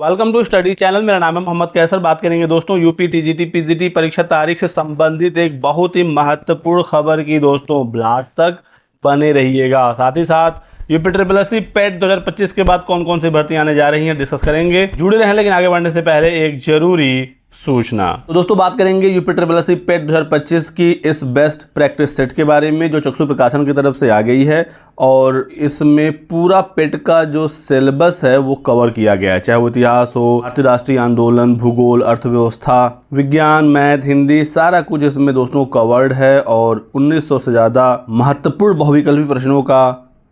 Welcome to study channel. मेरा नाम है मोहम्मद कैसर। बात करेंगे दोस्तों यूपी टीजीटी पीजीटी परीक्षा तारीख से संबंधित एक बहुत ही महत्वपूर्ण खबर की। दोस्तों लास्ट तक बने रहिएगा। साथ ही साथ यूपी ट्रिपल एससी पेट 2025 के बाद कौन कौन सी भर्तियां आने जा रही हैं डिस्कस करेंगे। जुड़े रहें, लेकिन आगे बढ़ने से पहले एक जरूरी सूचना। तो दोस्तों बात करेंगे यूपी ट्रिपल एससी पेट 2025 की इस बेस्ट प्रैक्टिस सेट के बारे में जो चक्षु प्रकाशन की तरफ से आ गई है। और इसमें पूरा पेट का जो सिलेबस है वो कवर किया गया है, चाहे वो इतिहास हो, भारतीय राष्ट्रीय आंदोलन, भूगोल, अर्थव्यवस्था, विज्ञान, मैथ, हिंदी, सारा कुछ इसमें दोस्तों कवर्ड है। और 1900 से ज़्यादा महत्वपूर्ण बहुविकल्पी प्रश्नों का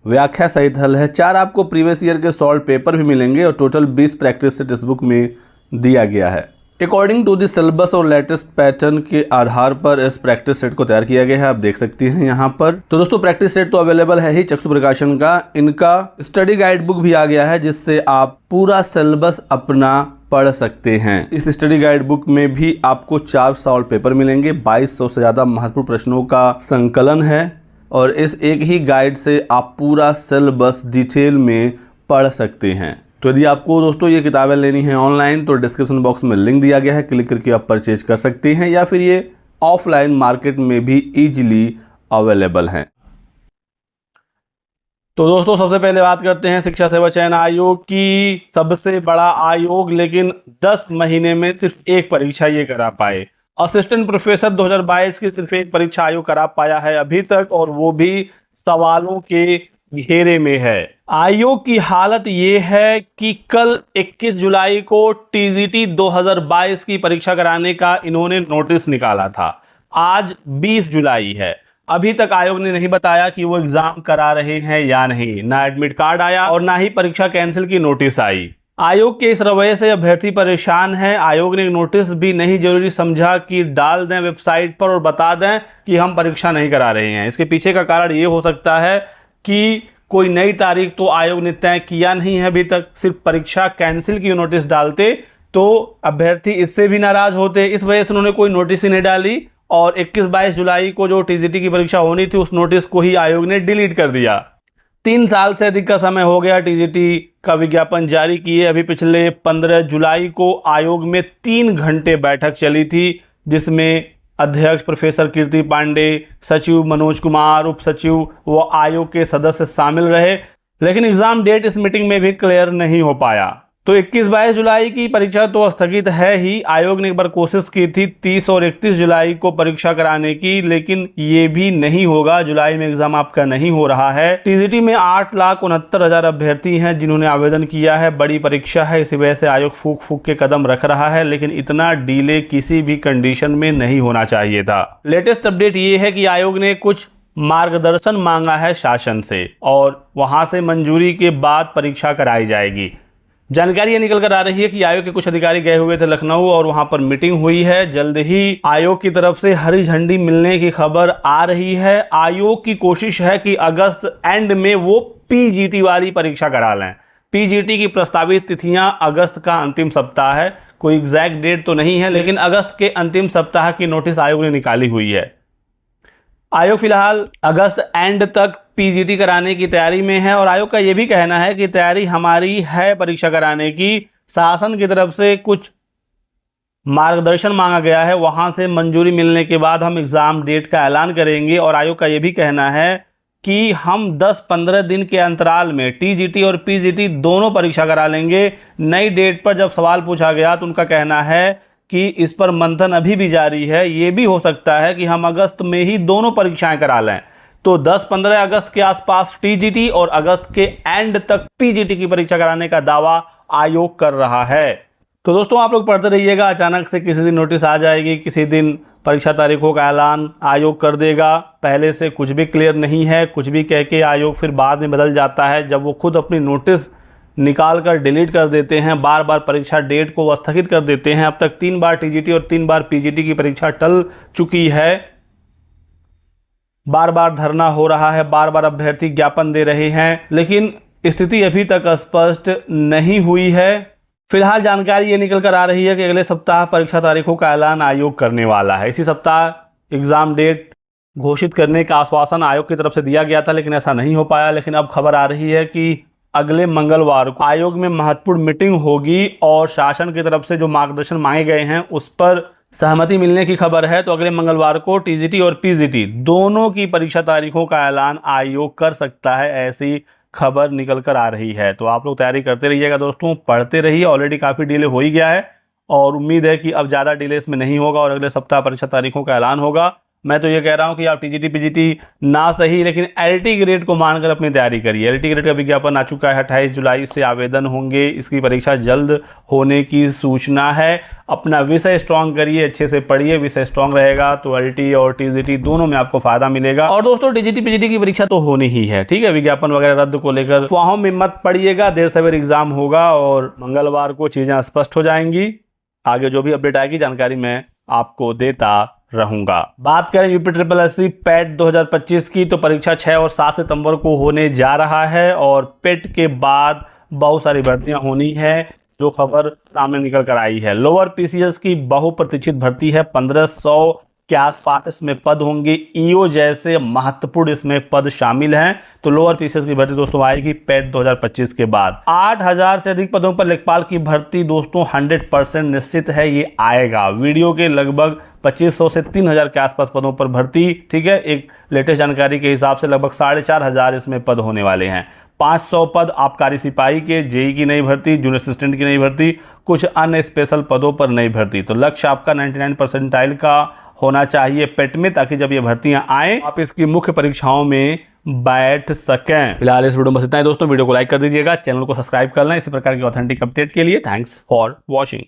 व्याख्या सहित हल है। 4 आपको प्रीवियस ईयर के सॉल्व पेपर भी मिलेंगे और टोटल 20 प्रैक्टिस सेट इस बुक में दिया गया है। अकॉर्डिंग टू द सिलेबस और लेटेस्ट पैटर्न के आधार पर इस प्रैक्टिस सेट को तैयार किया गया है। आप देख सकते हैं यहाँ पर। तो दोस्तों प्रैक्टिस सेट तो अवेलेबल है ही चक्षु प्रकाशन का। इनका स्टडी गाइड बुक भी आ गया है जिससे आप पूरा सिलेबस अपना पढ़ सकते हैं। इस स्टडी गाइड बुक में भी आपको 4 सॉल्व पेपर मिलेंगे। 2200 से ज़्यादा महत्वपूर्ण प्रश्नों का संकलन है और इस एक ही गाइड से आप पूरा सिलेबस डिटेल में पढ़ सकते हैं। तो यदि आपको दोस्तों ये किताबें लेनी है ऑनलाइन तो डिस्क्रिप्शन बॉक्स में लिंक दिया गया है, क्लिक करके आप परचेज कर सकते हैं, या फिर ये ऑफलाइन मार्केट में भी इजीली अवेलेबल हैं। तो दोस्तों सबसे पहले बात करते हैं शिक्षा सेवा चयन आयोग की। सबसे बड़ा आयोग, लेकिन 10 महीने में सिर्फ एक परीक्षा ये करा पाए। असिस्टेंट प्रोफेसर 2022 की सिर्फ एक परीक्षा आयोग करा पाया है अभी तक, और वो भी सवालों के घेरे में है। आयोग की हालत ये है कि कल 21 जुलाई को टीजीटी 2022 की परीक्षा कराने का इन्होंने नोटिस निकाला था। आज 20 जुलाई है, अभी तक आयोग ने नहीं बताया कि वो एग्जाम करा रहे हैं या नहीं। ना एडमिट कार्ड आया और ना ही परीक्षा कैंसिल की नोटिस आई। आयोग के इस रवैये से अभ्यर्थी परेशान है। आयोग ने नोटिस भी नहीं जरूरी समझा कि डाल दें वेबसाइट पर और बता दें कि हम परीक्षा नहीं करा रहे हैं। इसके पीछे का कारण ये हो सकता है कि कोई नई तारीख तो आयोग ने तय किया नहीं है अभी तक। सिर्फ परीक्षा कैंसिल की नोटिस डालते तो अभ्यर्थी इससे भी नाराज होते। इस वजह से उन्होंने कोई नोटिस ही नहीं डाली और 21-22 जुलाई को जो टीजीटी की परीक्षा होनी थी उस नोटिस को ही आयोग ने डिलीट कर दिया। 3 साल से अधिक का समय हो गया टीजीटी का विज्ञापन जारी किए। अभी पिछले 15 जुलाई को आयोग में 3 घंटे बैठक चली थी, जिसमें अध्यक्ष प्रोफेसर कीर्ति पांडे, सचिव मनोज कुमार, उप सचिव व आयोग के सदस्य शामिल रहे। लेकिन एग्जाम डेट इस मीटिंग में भी क्लियर नहीं हो पाया। तो 21-22 जुलाई की परीक्षा तो स्थगित है ही। आयोग ने एक बार कोशिश की थी 30 और 31 जुलाई को परीक्षा कराने की, लेकिन ये भी नहीं होगा। जुलाई में एग्जाम आपका नहीं हो रहा है। टीजीटी में 8,69,000 अभ्यर्थी हैं जिन्होंने आवेदन किया है। बड़ी परीक्षा है, इसी वजह से आयोग फूक फूक के कदम रख रहा है, लेकिन इतना डिले किसी भी कंडीशन में नहीं होना चाहिए था। लेटेस्ट अपडेट ये है कि आयोग ने कुछ मार्गदर्शन मांगा है शासन से और वहां से मंजूरी के बाद परीक्षा कराई जाएगी। जानकारी ये निकल कर आ रही है कि आयोग के कुछ अधिकारी गए हुए थे लखनऊ और वहां पर मीटिंग हुई है। जल्द ही आयोग की तरफ से हरी झंडी मिलने की खबर आ रही है। आयोग की कोशिश है कि अगस्त एंड में वो पीजीटी वाली परीक्षा करा लें। पीजीटी की प्रस्तावित तिथियां अगस्त का अंतिम सप्ताह है। कोई एग्जैक्ट डेट तो नहीं है, लेकिन अगस्त के अंतिम सप्ताह की नोटिस आयोग ने निकाली हुई है। आयोग फिलहाल अगस्त एंड तक पीजीटी कराने की तैयारी में है और आयोग का यह भी कहना है कि तैयारी हमारी है परीक्षा कराने की। शासन की तरफ से कुछ मार्गदर्शन मांगा गया है, वहां से मंजूरी मिलने के बाद हम एग्जाम डेट का ऐलान करेंगे। और आयोग का यह भी कहना है कि हम 10-15 दिन के अंतराल में टीजीटी और पीजीटी दोनों परीक्षा करा लेंगे। नई डेट पर जब सवाल पूछा गया तो उनका कहना है कि इस पर मंथन अभी भी जारी है। ये भी हो सकता है कि हम अगस्त में ही दोनों परीक्षाएं करा लें। तो 10-15 अगस्त के आसपास टीजीटी और अगस्त के एंड तक पीजीटी की परीक्षा कराने का दावा आयोग कर रहा है। तो दोस्तों आप लोग पढ़ते रहिएगा। अचानक से किसी दिन नोटिस आ जाएगी, किसी दिन परीक्षा तारीखों का ऐलान आयोग कर देगा। पहले से कुछ भी क्लियर नहीं है, कुछ भी कह के आयोग फिर बाद में बदल जाता है जब वो खुद अपनी नोटिस निकाल कर डिलीट कर देते हैं। बार बार परीक्षा डेट को स्थगित कर देते हैं। अब तक 3 बार टीजीटी और 3 बार पीजीटी की परीक्षा टल चुकी है। बार बार धरना हो रहा है, बार बार अभ्यर्थी ज्ञापन दे रहे हैं, लेकिन स्थिति अभी तक स्पष्ट नहीं हुई है। फिलहाल जानकारी ये निकल कर आ रही है कि अगले सप्ताह परीक्षा तारीखों का ऐलान आयोग करने वाला है। इसी सप्ताह एग्जाम डेट घोषित करने का आश्वासन आयोग की तरफ से दिया गया था, लेकिन ऐसा नहीं हो पाया। लेकिन अब खबर आ रही है कि अगले मंगलवार को आयोग में महत्वपूर्ण मीटिंग होगी और शासन की तरफ से जो मार्गदर्शन मांगे गए हैं उस पर सहमति मिलने की खबर है। तो अगले मंगलवार को टीजीटी और पीजीटी दोनों की परीक्षा तारीखों का ऐलान आयोग कर सकता है, ऐसी खबर निकल कर आ रही है। तो आप लोग तैयारी करते रहिएगा दोस्तों, पढ़ते रहिए। ऑलरेडी काफ़ी डिले हो ही गया है और उम्मीद है कि अब ज़्यादा डिले इसमें नहीं होगा और अगले सप्ताह परीक्षा तारीखों का ऐलान होगा। मैं तो ये कह रहा हूँ कि आप टीजीटी पीजीटी ना सही लेकिन एलटी ग्रेड को मानकर अपनी तैयारी करिए। एलटी ग्रेड का विज्ञापन आ चुका है, 28 जुलाई से आवेदन होंगे, इसकी परीक्षा जल्द होने की सूचना है। अपना विषय स्ट्रांग करिए, अच्छे से पढ़िए, विषय स्ट्रांग रहेगा तो एलटी और टीजीटी दोनों में आपको फायदा मिलेगा। और दोस्तों टीजीटी पीजीटी की परीक्षा तो होनी ही है, ठीक है। विज्ञापन वगैरह रद्द को लेकर अफवाहों में मत पड़िएगा, देर सवेर एग्जाम होगा और मंगलवार को चीज़ें स्पष्ट हो जाएंगी। आगे जो भी अपडेट आएगी जानकारी मैं आपको देता रहूंगा। बात करें यूपी ट्रिपल एससी पेट 2025 की, तो परीक्षा 6 और 7 सितंबर को होने जा रहा है और पेट के बाद बहुत सारी भर्तियां होनी है, जो खबर सामने निकल कर आई है। लोअर पीसीएस की बहुप्रतीक्षित भर्ती है, 1500 के आसपास इसमें पद होंगे। ईओ जैसे महत्वपूर्ण इसमें पद शामिल हैं। तो लोअर पीसीएस की भर्ती दोस्तों आएगी पेट 2025 के बाद। 8000 से अधिक पदों पर लेखपाल की भर्ती दोस्तों 100% निश्चित है, ये आएगा। वीडियो के लगभग 2500 से 3000 के आसपास पदों पर भर्ती, ठीक है। एक लेटेस्ट जानकारी के हिसाब से लगभग 4500 इसमें पद होने वाले हैं। 500 पद आबकारी सिपाही के, जेई की नई भर्ती, जूनियर असिस्टेंट की नई भर्ती, कुछ अन्य स्पेशल पदों पर नई भर्ती। तो लक्ष्य आपका 99 परसेंटाइल का होना चाहिए पेट में, ताकि जब ये भर्तियां आए आप इसकी मुख्य परीक्षाओं में बैठ सकें। फिलहाल इस वीडियो में बस इतना ही दोस्तों, वीडियो को लाइक कर दीजिएगा, चैनल को सब्सक्राइब कर लें इसी प्रकार की ऑथेंटिक अपडेट के लिए। Thanks for watching.